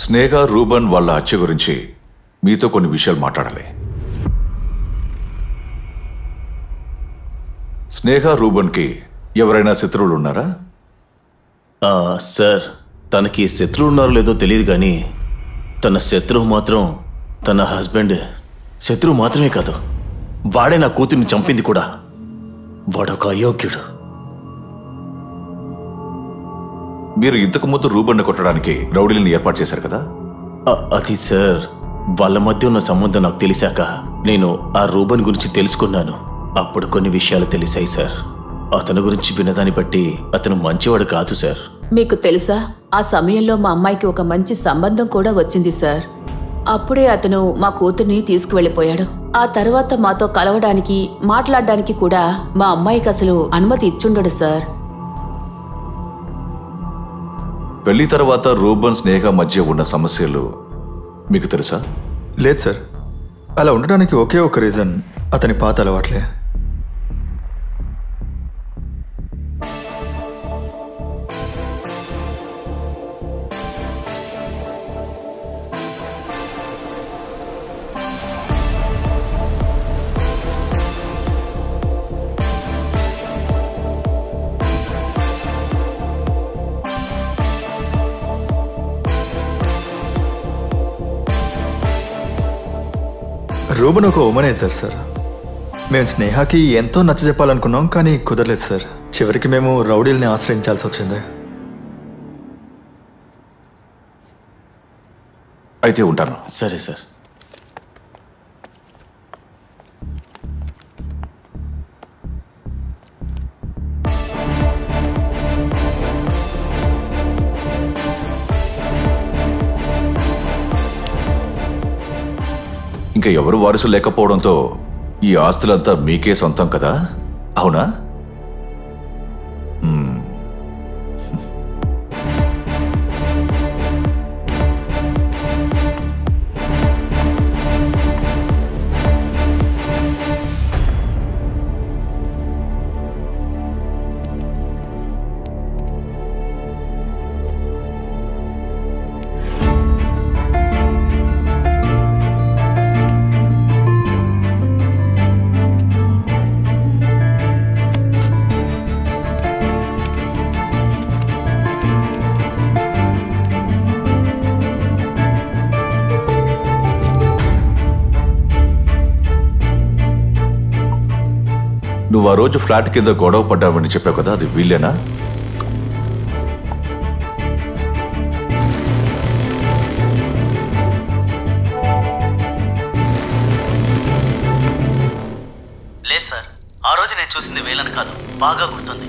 స్నేహ రూబన్ వాళ్ళ హత్య గురించి మీతో కొన్ని విషయాలు మాట్లాడాలి. స్నేహ రూబన్కి ఎవరైనా శత్రువులు ఉన్నారా? సార్, తనకి శత్రువు ఉన్నారో లేదో తెలియదు కానీ తన శత్రువు మాత్రం తన హస్బెండ్. శత్రువు మాత్రమే కాదు, వాడే నా కూతుర్ని చంపింది కూడా. వాడొక అయోగ్యుడు. మీరు ఇంతకు ముందు రూబన్ని కొట్టడానికి రౌడీలను ఏర్పాటు చేశారు కదా? అది సార్, వాళ్ళ మధ్య ఉన్న సంబంధం నాకు తెలిసాక నేను ఆ రూబన్ గురించి తెలుసుకున్నాను. అప్పుడు కొన్ని విషయాలు తెలిసాయి సార్. అతని గురించి వినదాన్ని బట్టి అతను మంచివాడు కాదు సార్. మీకు తెలుసా, ఆ సమయంలో మా అమ్మాయికి ఒక మంచి సంబంధం కూడా వచ్చింది సార్. అప్పుడే అతను మా కూతుర్ని తీసుకువెళ్ళిపోయాడు. ఆ తర్వాత మాతో కలవడానికి మాట్లాడడానికి కూడా మా అమ్మాయికి అసలు అనుమతి ఇచ్చుండడు సార్. పెళ్లి తర్వాత రూబన్ స్నేహ మధ్య ఉన్న సమస్యలు మీకు తెలుసా? లేదు సార్, అలా ఉండడానికి ఒకే ఒక రీజన్ అతని పాత అలవాట్లే. రూబన్ ఒక ఉమనైజర్ సార్. మేము స్నేహకి ఎంతో నచ్చ చెప్పాలనుకున్నాం, కానీ కుదరలేదు సార్. చివరికి మేము రౌడీల్ని ఆశ్రయించాల్సి వచ్చింది. అయితే ఉంటాను. సరే సార్. ఇంకా ఎవరు వారసులు లేకపోవడంతో ఈ ఆస్తులంతా మీకే సొంతం కదా, అవునా? నువ్వు ఆ రోజు ఫ్లాట్ కింద గొడవ పడ్డావని చెప్పావు కదా, అది వీళ్ళేనా? లేదు సార్, ఆ రోజు నేను చూసింది వీళ్ళని కాదు, బాగా గుర్తుంది.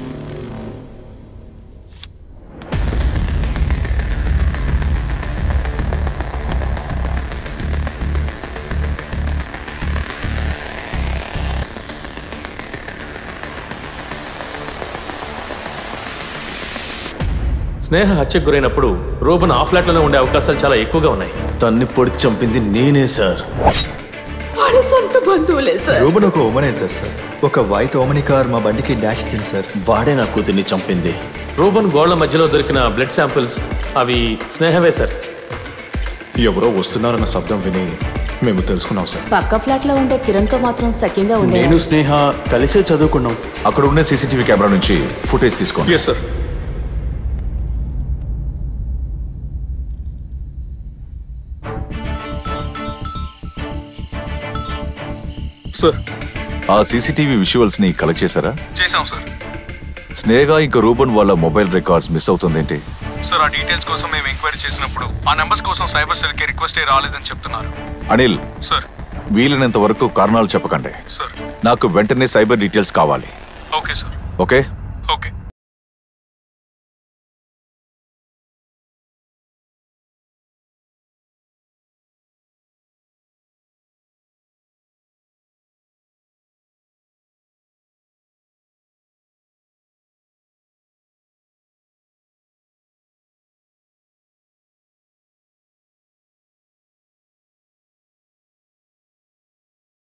స్నేహ హత్యకు గురైనప్పుడు రూబన్ ఆ ఫ్లాట్లోనే ఉండే అవకాశాలు చాలా ఎక్కువగా ఉన్నాయి. తన్ని పొడి చంపింది నేనే సార్. వాళ్ళ సొంత బంధువులే సార్. రూబన్ ఒక ఉమనైజర్ సార్. ఒక వైట్ ఓమని కార్ మా బండికి డాష్ ఇచ్చింది సార్. వాడే నా కూతుర్ని చంపింది. రూబన్ గోళ్ల మధ్యలో దొరికిన బ్లడ్ శాంపిల్స్ అవి స్నేహవే సార్. ఎవరో వస్తున్నారన్న శబ్దం విని మేము తెలుసుకున్నాం సార్. పక్క ఫ్లాట్ లో ఉండే కిరణ్ తో మాత్రం సఖ్యంగా ఉండే. నేను స్నేహ కలిసే చదువుకున్నాం. అక్కడ ఉన్న సీసీటీవీ కెమెరా నుంచి ఫుటేజ్ తీసుకోండి. Yes sir. సార్, ఆ సీసీటీవీ విజువల్స్ ని కలెక్ట్ చేశారా? చేశాం సార్. స్నేహ ఇంకా రూబన్ వాళ్ళ మొబైల్ రికార్డ్స్ మిస్ అవుతుందేంటి? సార్, ఆ డీటెయిల్స్ కోసం మేము ఎంక్వైరీ చేసినప్పుడు ఆ నెంబర్స్ కోసం సైబర్ సెల్ కి రిక్వెస్ట్ రాలేదని చెప్తున్నారు. అనిల్ సార్, వీలైనంత వరకు కారణాలు చెప్పకండి. సార్, నాకు వెంటనే సైబర్ డీటెయిల్స్ కావాలి. Okay sir. Okay okay.